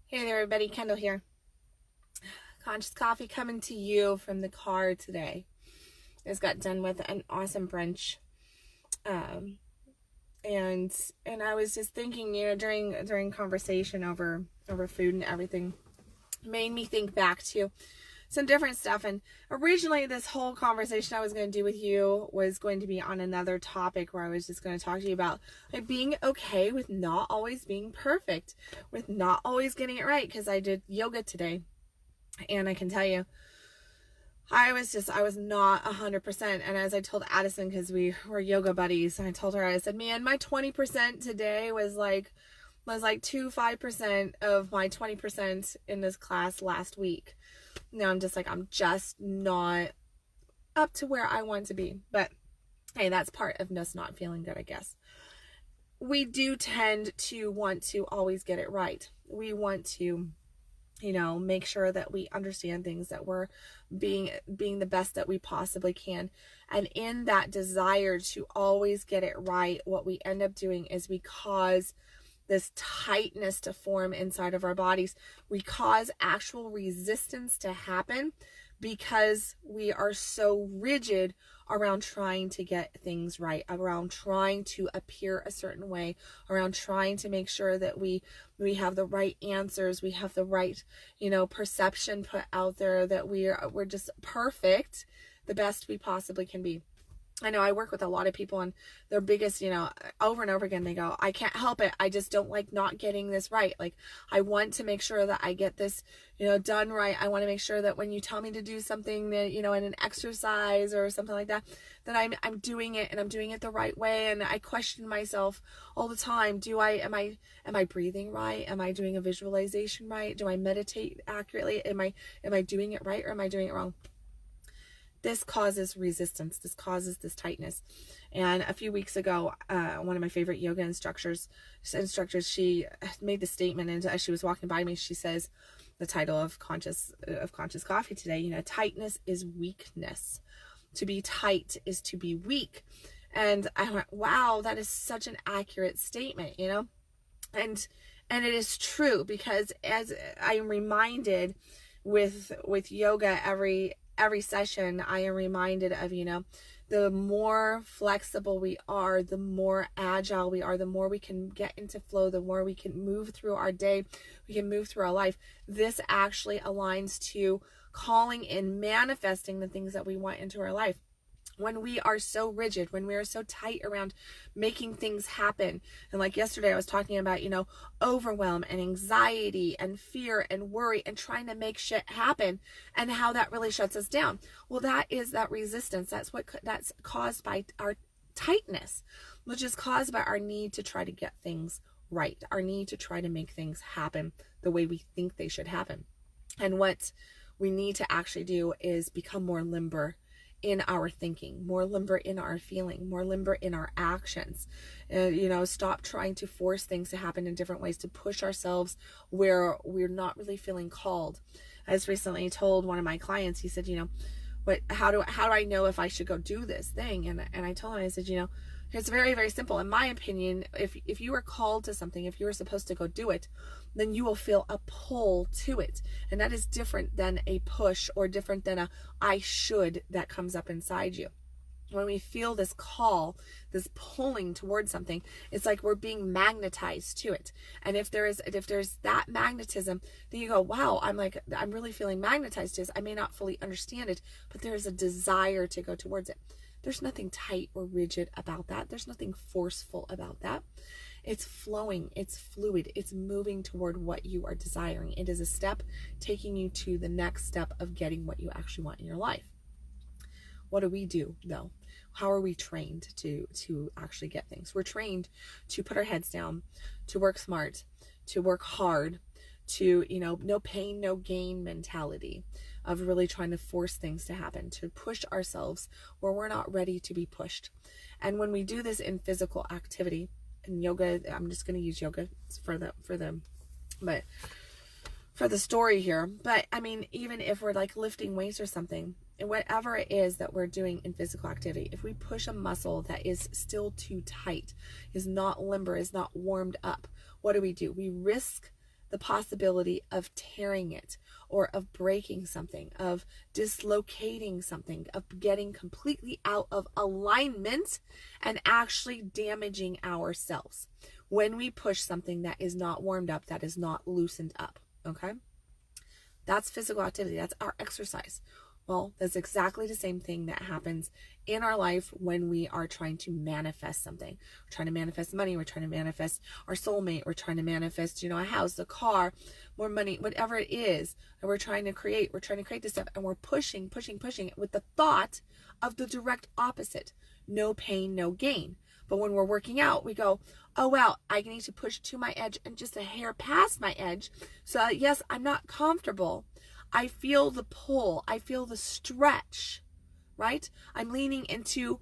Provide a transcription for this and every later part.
Hey there, everybody. Kendall here. Conscious Coffee coming to you from the car today. I just got done with an awesome brunch, um, and I was just thinking, during conversation over food and everything, made me think back to some different stuff. And originally, this whole conversation I was going to do with you was going to be on another topic where I was just going to talk to you about like being okay with not always being perfect, with not always getting it right. Because I did yoga today. And I can tell you, I was not 100%. And as I told Addison, because we were yoga buddies, I told her, I said, man, my 20% today was like 5% of my 20% in this class last week. Now I'm just not up to where I want to be. But hey, that's part of us not feeling good, I guess. We do tend to want to always get it right. We want to make sure that we understand things, that we're being the best that we possibly can. And in that desire to always get it right, what we end up doing is we cause this tightness to form inside of our bodies. We cause actual resistance to happen because we are so rigid around trying to get things right, around trying to appear a certain way, around trying to make sure that we have the right answers, we have the right, perception put out there, that we're just perfect, the best we possibly can be. I know I work with a lot of people, and their biggest, over and over again, they go, I can't help it. I just don't like not getting this right. Like, I want to make sure that I get this, done right. I want to make sure that when you tell me to do something that, in an exercise or something like that, that I'm doing it, and I'm doing it the right way. And I question myself all the time. Am I breathing right? Am I doing a visualization right? Do I meditate accurately? Am I doing it right, or am I doing it wrong? This causes resistance. This causes this tightness. And a few weeks ago, one of my favorite yoga instructors, she made the statement, and as she was walking by me, she says, the title of Conscious Coffee today, tightness is weakness. To be tight is to be weak. And I went, wow, that is such an accurate statement, and it is true, because as I am reminded with yoga, every session, I am reminded of, the more flexible we are, the more agile we are, the more we can get into flow, the more we can move through our day, we can move through our life. This actually aligns to calling in, manifesting the things that we want into our life. When we are so rigid, when we are so tight around making things happen, and like yesterday I was talking about, overwhelm and anxiety and fear and worry and trying to make shit happen, and how that really shuts us down. Well, that is that resistance. That's caused by our tightness, which is caused by our need to try to get things right, our need to try to make things happen the way we think they should happen. And what we need to actually do is become more limber in our thinking, more limber in our feeling, more limber in our actions. Stop trying to force things to happen in different ways, to push ourselves where we're not really feeling called. I just recently told one of my clients, he said, how do I know if I should go do this thing? And I told him, I said, it's very, very simple. In my opinion, if you are called to something, if you are supposed to go do it, then you will feel a pull to it. And that is different than a push, or different than a I should that comes up inside you. When we feel this call, this pulling towards something, it's like we're being magnetized to it. And if there's that magnetism, then you go, wow, I'm really feeling magnetized to this. I may not fully understand it, but there's a desire to go towards it. There's nothing tight or rigid about that. There's nothing forceful about that. It's flowing, it's fluid, it's moving toward what you are desiring. It is a step taking you to the next step of getting what you actually want in your life. What do we do, though? How are we trained to actually get things? We're trained to put our heads down, to work smart, to work hard, to, no pain, no gain mentality of really trying to force things to happen, to push ourselves where we're not ready to be pushed. And when we do this in physical activity, and yoga, I'm just going to use yoga for the story here. But I mean, even if we're like lifting weights or something, and whatever it is that we're doing in physical activity, if we push a muscle that is still too tight, is not limber, is not warmed up, what do? We risk the possibility of tearing it, or of breaking something, of dislocating something, of getting completely out of alignment and actually damaging ourselves when we push something that is not warmed up, that is not loosened up. Okay? That's physical activity. That's our exercise. Well, that's exactly the same thing that happens in our life when we are trying to manifest something. We're trying to manifest money. We're trying to manifest our soulmate. We're trying to manifest, a house, a car, more money, whatever it is that we're trying to create. We're trying to create this stuff, and we're pushing with the thought of the direct opposite. No pain, no gain. But when we're working out, we go, oh, wow, I need to push to my edge and just a hair past my edge. So yes, I'm not comfortable. I feel the pull. I feel the stretch, right? I'm leaning into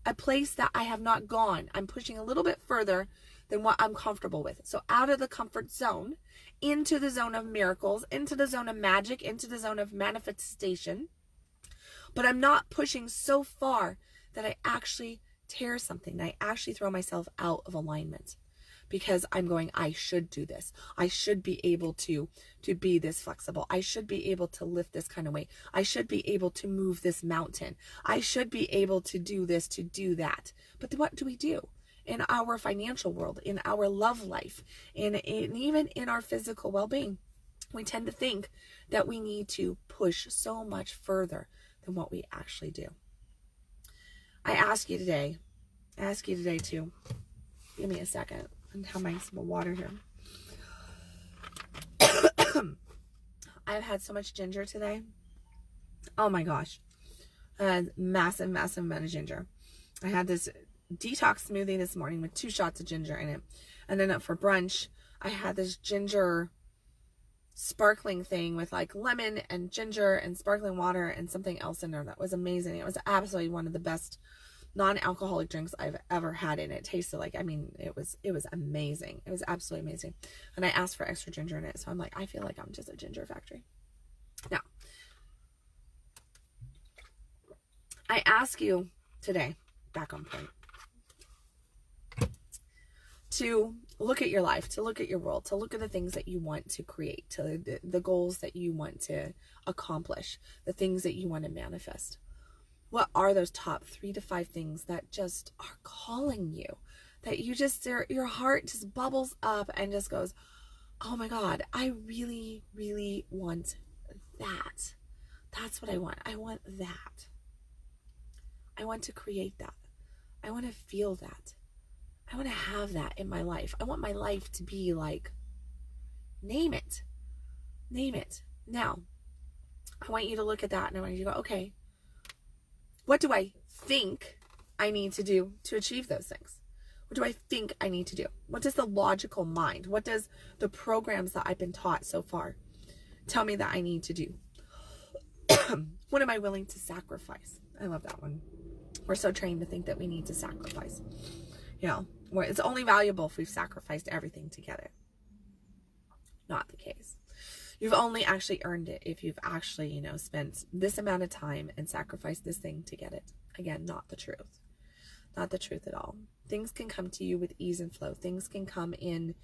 a place that I have not gone. I'm pushing a little bit further than what I'm comfortable with. So out of the comfort zone, into the zone of miracles, into the zone of magic, into the zone of manifestation. But I'm not pushing so far that I actually tear something, that I actually throw myself out of alignment. Because I'm going, I should do this. I should be able to be this flexible. I should be able to lift this kind of weight. I should be able to move this mountain. I should be able to do this, to do that. But what do we do in our financial world, in our love life, and even in our physical well-being? We tend to think that we need to push so much further than what we actually do. I ask you today to give me a second. And have my sip of water here. I've had so much ginger today. Oh my gosh. A massive amount of ginger. I had this detox smoothie this morning with 2 shots of ginger in it. And then for brunch, I had this ginger sparkling thing with like lemon and ginger and sparkling water and something else in there that was amazing. It was absolutely one of the best non-alcoholic drinks I've ever had, and it tasted like, it was amazing. It was absolutely amazing. And I asked for extra ginger in it, so I'm like, I feel like I'm just a ginger factory. Now, I ask you today, back on point, to look at your life, to look at your world, to look at the things that you want to create, to the goals that you want to accomplish, the things that you want to manifest. What are those top 3 to 5 things that just are calling you? That you just, your heart just bubbles up and just goes, oh my God, I really, really want that. That's what I want. I want that. I want to create that. I want to feel that. I want to have that in my life. I want my life to be like, name it. Name it. Now, I want you to look at that and I want you to go, okay, what do I think I need to do to achieve those things? What do I think I need to do? What does the logical mind, what does the programs that I've been taught so far tell me that I need to do? What am I willing to sacrifice? I love that one. We're so trained to think that we need to sacrifice. It's only valuable if we've sacrificed everything to get it. Not the case. You've only actually earned it if you've actually, spent this amount of time and sacrificed this thing to get it. Again, not the truth. Not the truth at all. Things can come to you with ease and flow. Things can come in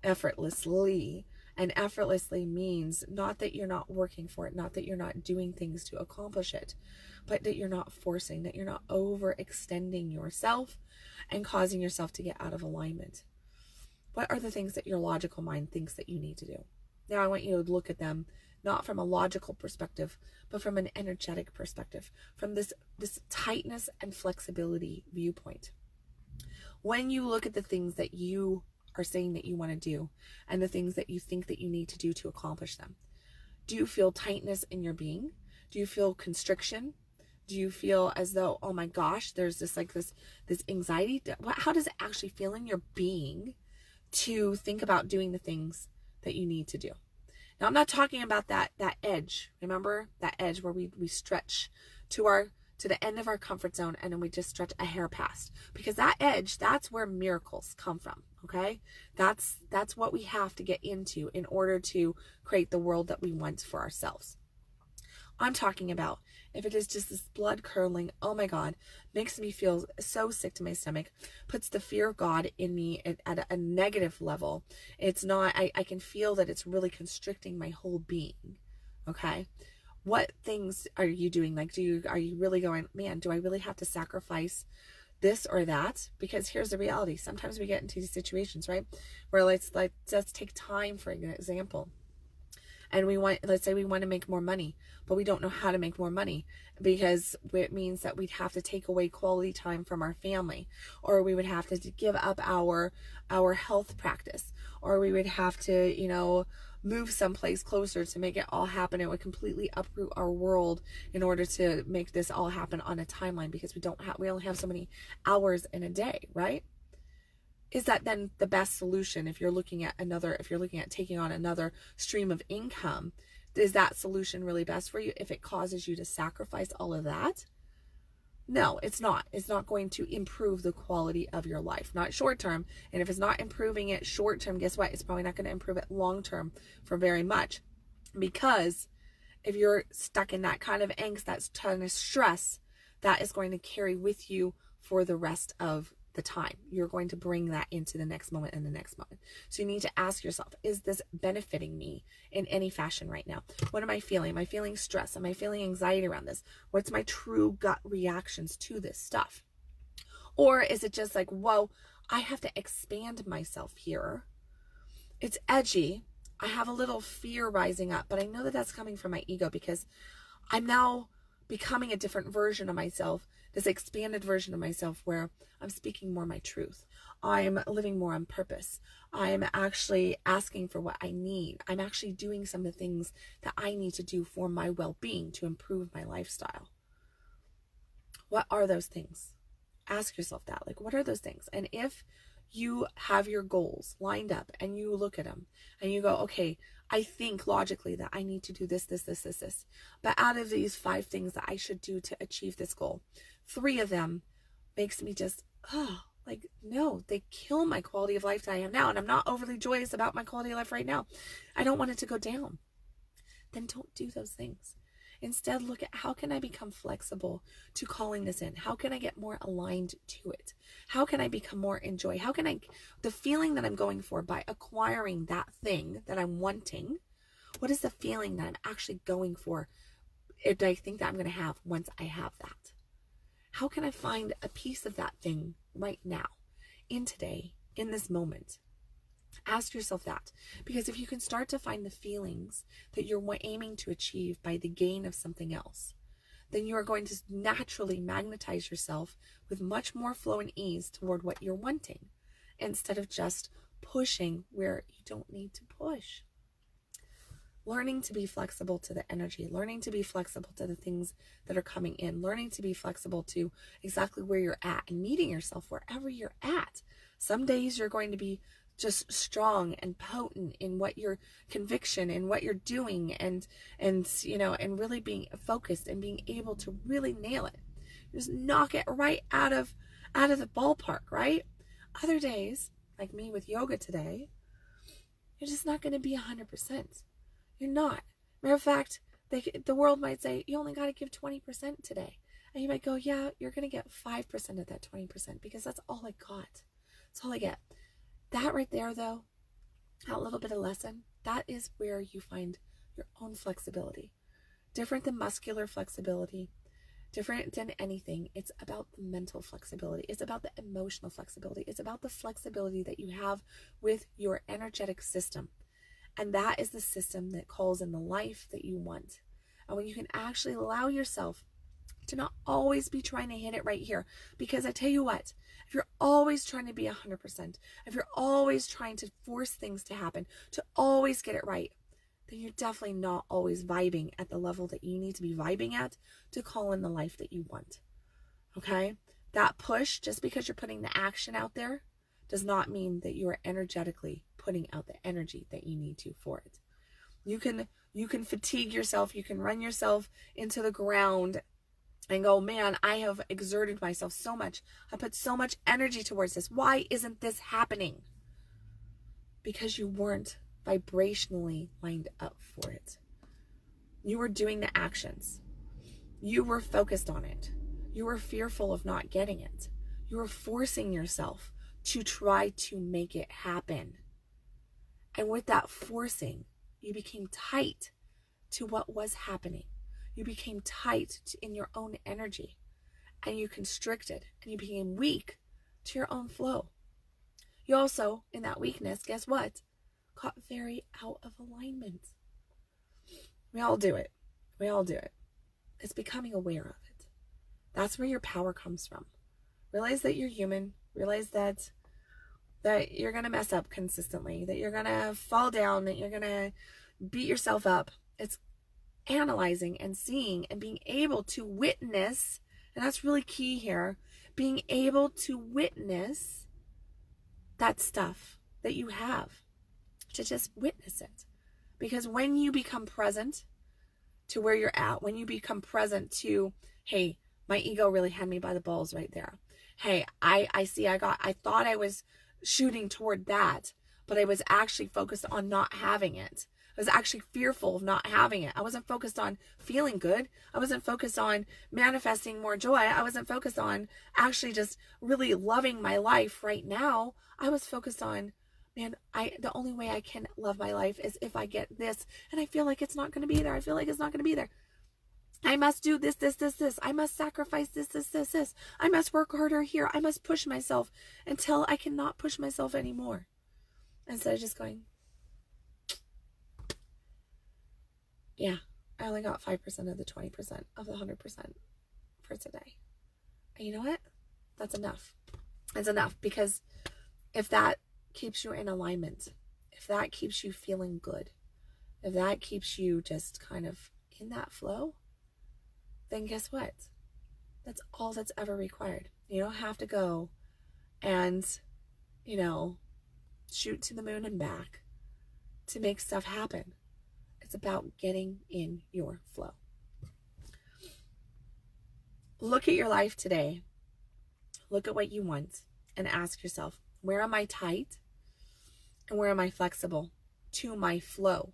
effortlessly. And effortlessly means not that you're not working for it, not that you're not doing things to accomplish it, but that you're not forcing, that you're not overextending yourself and causing yourself to get out of alignment. What are the things that your logical mind thinks that you need to do? Now I want you to look at them not from a logical perspective, but from an energetic perspective, from this tightness and flexibility viewpoint. When you look at the things that you are saying that you want to do and the things that you think that you need to do to accomplish them, do you feel tightness in your being? Do you feel constriction? Do you feel as though, oh my gosh, there's this anxiety? How does it actually feel in your being to think about doing the things that you need to do? Now, I'm not talking about that edge. Remember that edge where we stretch to the end of our comfort zone and then we just stretch a hair past, because that edge, that's where miracles come from. Okay. That's what we have to get into in order to create the world that we want for ourselves. I'm talking about if it is just this blood curdling, oh my God, makes me feel so sick to my stomach, puts the fear of God in me at a negative level. It's not, I can feel that it's really constricting my whole being. Okay. What things are you doing? Like, are you really going, man, do I really have to sacrifice this or that? Because here's the reality. Sometimes we get into these situations, right? Where let's take time for an example. And let's say we want to make more money, but we don't know how to make more money because it means that we'd have to take away quality time from our family, or we would have to give up our health practice, or we would have to, move someplace closer to make it all happen. It would completely uproot our world in order to make this all happen on a timeline, because we only have so many hours in a day, right? Is that then the best solution? If you're looking at taking on another stream of income, is that solution really best for you if it causes you to sacrifice all of that? No, it's not. It's not going to improve the quality of your life, not short term. And if it's not improving it short term, guess what? It's probably not going to improve it long term for very much. Because if you're stuck in that kind of angst, that kind of stress, that is going to carry with you for the rest of the time. You're going to bring that into the next moment and the next moment. So you need to ask yourself, is this benefiting me in any fashion right now? What am I feeling? Am I feeling stress? Am I feeling anxiety around this? What's my true gut reactions to this stuff? Or is it just like, whoa, I have to expand myself here. It's edgy. I have a little fear rising up, but I know that that's coming from my ego, because I'm now becoming a different version of myself, this expanded version of myself where I'm speaking more my truth. I'm living more on purpose. I'm actually asking for what I need. I'm actually doing some of the things that I need to do for my well-being to improve my lifestyle. What are those things? Ask yourself that. Like, what are those things? And if you have your goals lined up and you look at them and you go, okay, I think logically that I need to do this. But out of these 5 things that I should do to achieve this goal, 3 of them makes me just, no, they kill my quality of life that I have now. And I'm not overly joyous about my quality of life right now. I don't want it to go down. Then don't do those things. Instead, look at, how can I become flexible to calling this in? How can I get more aligned to it? How can I become more in joy? How can the feeling that I'm going for by acquiring that thing that I'm wanting, what is the feeling that I'm actually going for? Do I think that I'm going to have once I have that? How can I find a piece of that thing right now, in today, in this moment? Ask yourself that, because if you can start to find the feelings that you're aiming to achieve by the gain of something else, then you are going to naturally magnetize yourself with much more flow and ease toward what you're wanting, instead of just pushing where you don't need to push. Learning to be flexible to the energy, learning to be flexible to the things that are coming in, learning to be flexible to exactly where you're at, and meeting yourself wherever you're at. Some days you're going to be just strong and potent in what your conviction and what you're doing, and really being focused and being able to really nail it. Just knock it right out of the ballpark, right? Other days, like me with yoga today, you're just not going to be 100%. You're not. Matter of fact, the world might say, you only got to give 20% today. And you might go, yeah, you're going to get 5% of that 20%, because that's all I got. That's all I get. That right there, though, that little bit of lesson, that is where you find your own flexibility. Different than muscular flexibility, different than anything. It's about the mental flexibility. It's about the emotional flexibility. It's about the flexibility that you have with your energetic system. And that is the system that calls in the life that you want. And when you can actually allow yourself to not always be trying to hit it right here. Because I tell you what, if you're always trying to be 100%, if you're always trying to force things to happen, to always get it right, then you're definitely not always vibing at the level that you need to be vibing at to call in the life that you want. Okay? That push, just because you're putting the action out there, does not mean that you are energetically putting out the energy that you need to for it. You can fatigue yourself, you can run yourself into the ground and go, man, I have exerted myself so much. I put so much energy towards this. Why isn't this happening? Because you weren't vibrationally lined up for it. You were doing the actions. You were focused on it. You were fearful of not getting it. You were forcing yourself to try to make it happen. And with that forcing, you became tight to what was happening. You became tight in your own energy, and you constricted, and you became weak to your own flow. You also, in that weakness, guess what? Got very out of alignment. We all do it. We all do it. It's becoming aware of it. That's where your power comes from. Realize that you're human. Realize that you're going to mess up consistently, that you're going to fall down, that you're going to beat yourself up. It's analyzing and seeing and being able to witness, and that's really key here, being able to witness that stuff that you have, to just witness it. Because when you become present to where you're at, when you become present to, hey, my ego really had me by the balls right there. Hey, I thought I was shooting toward that, but I was actually focused on not having it. I was actually fearful of not having it. I wasn't focused on feeling good. I wasn't focused on manifesting more joy. I wasn't focused on actually just really loving my life right now. I was focused on, man, the only way I can love my life is if I get this, and I feel like it's not going to be there. I feel like it's not going to be there. I must do this. I must sacrifice this. I must work harder here. I must push myself until I cannot push myself anymore. Instead of just going, yeah, I only got 5% of the 20% of the 100% for today. And you know what? That's enough. It's enough, because if that keeps you in alignment, if that keeps you feeling good, if that keeps you just kind of in that flow, then guess what? That's all that's ever required. You don't have to go and, shoot to the moon and back to make stuff happen. It's about getting in your flow. Look at your life today. Look at what you want and ask yourself, where am I tight and where am I flexible to my flow?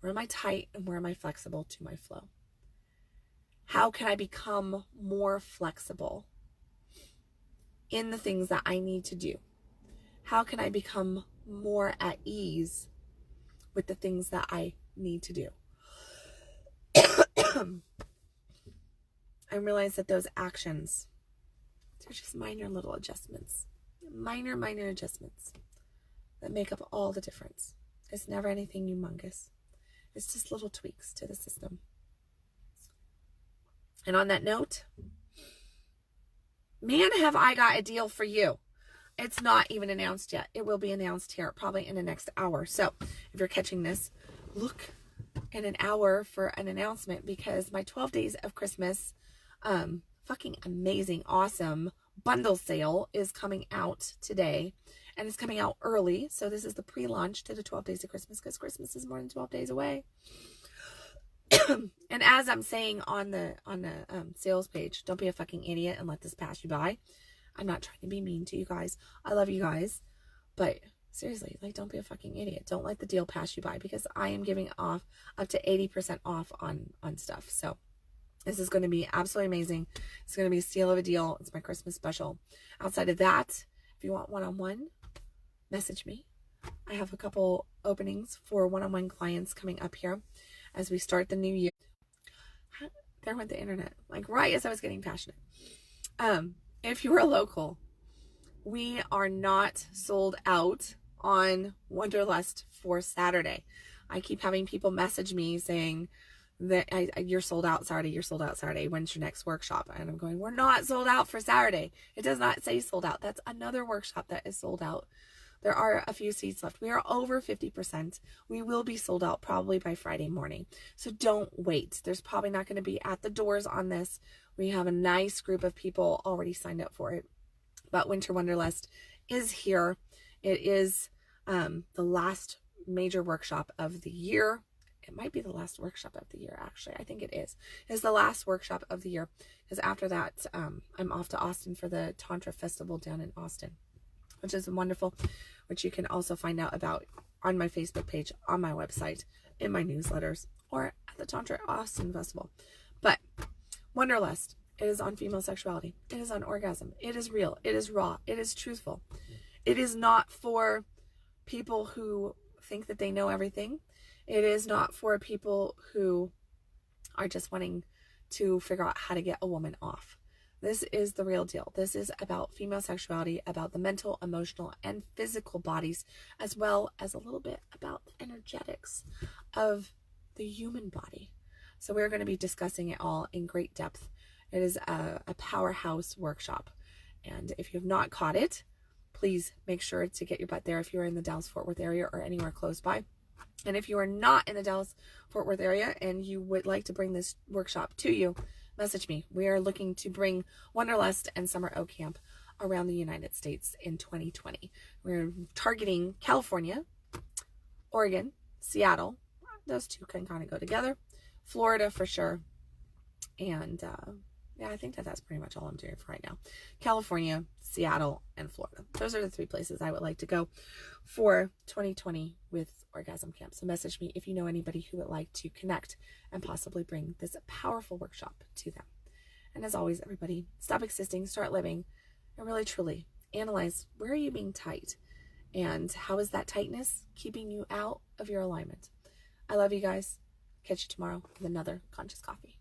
Where am I tight and where am I flexible to my flow? How can I become more flexible in the things that I need to do? How can I become more at ease with the things that I need to do? I realize that those actions, they're just minor little adjustments. Minor adjustments that make up all the difference. It's never anything humongous. It's just little tweaks to the system. And on that note, man, have I got a deal for you. It's not even announced yet. It will be announced here probably in the next hour. So if you're catching this, look in an hour for an announcement, because my 12 days of Christmas, fucking amazing, awesome bundle sale is coming out today, and it's coming out early. So this is the pre-launch to the 12 days of Christmas, because Christmas is more than 12 days away. And as I'm saying on the sales page, don't be a fucking idiot and let this pass you by. I'm not trying to be mean to you guys. I love you guys, but seriously, don't be a fucking idiot. Don't let the deal pass you by, because I am giving off up to 80% off on stuff. So this is going to be absolutely amazing. It's going to be a steal of a deal. It's my Christmas special. Outside of that, if you want one-on-one, message me. I have a couple openings for one-on-one clients coming up here as we start the new year. There went the internet, right as I was getting passionate. If you are local, we are not sold out on Wanderlust for Saturday. I keep having people message me saying that you're sold out Saturday. When's your next workshop? And I'm going, we're not sold out for Saturday. It does not say sold out. That's another workshop that is sold out. There are a few seats left. We are over 50%. We will be sold out probably by Friday morning. So don't wait. There's probably not going to be at the doors on this. We have a nice group of people already signed up for it. But Winter Wanderlust is here. It is the last major workshop of the year. It might be the last workshop of the year, actually. I think it is. It's the last workshop of the year, because after that, I'm off to Austin for the Tantra Festival down in Austin, which is wonderful, which you can also find out about on my Facebook page, on my website, in my newsletters, or at the Tantra Austin Festival. But Wanderlust, it is on female sexuality. It is on orgasm. It is real. It is raw. It is truthful. It is not for people who think that they know everything. It is not for people who are just wanting to figure out how to get a woman off. This is the real deal. This is about female sexuality, about the mental, emotional, and physical bodies, as well as a little bit about the energetics of the human body. So we're going to be discussing it all in great depth. It is a powerhouse workshop. And if you have not caught it, please make sure to get your butt there if you're in the Dallas-Fort Worth area or anywhere close by. And if you are not in the Dallas-Fort Worth area and you would like to bring this workshop to you, message me. We are looking to bring Wanderlust and Summer O Camp around the United States in 2020. We're targeting California, Oregon, Seattle. Those two can kind of go together. Florida for sure. And yeah, I think that's pretty much all I'm doing for right now. California, Seattle, and Florida. Those are the 3 places I would like to go for 2020 with Orgasm Camp. So message me if you know anybody who would like to connect and possibly bring this powerful workshop to them. And as always, everybody, stop existing, start living, and really truly analyze, where are you being tight? And how is that tightness keeping you out of your alignment? I love you guys. Catch you tomorrow with another Conscious Coffee.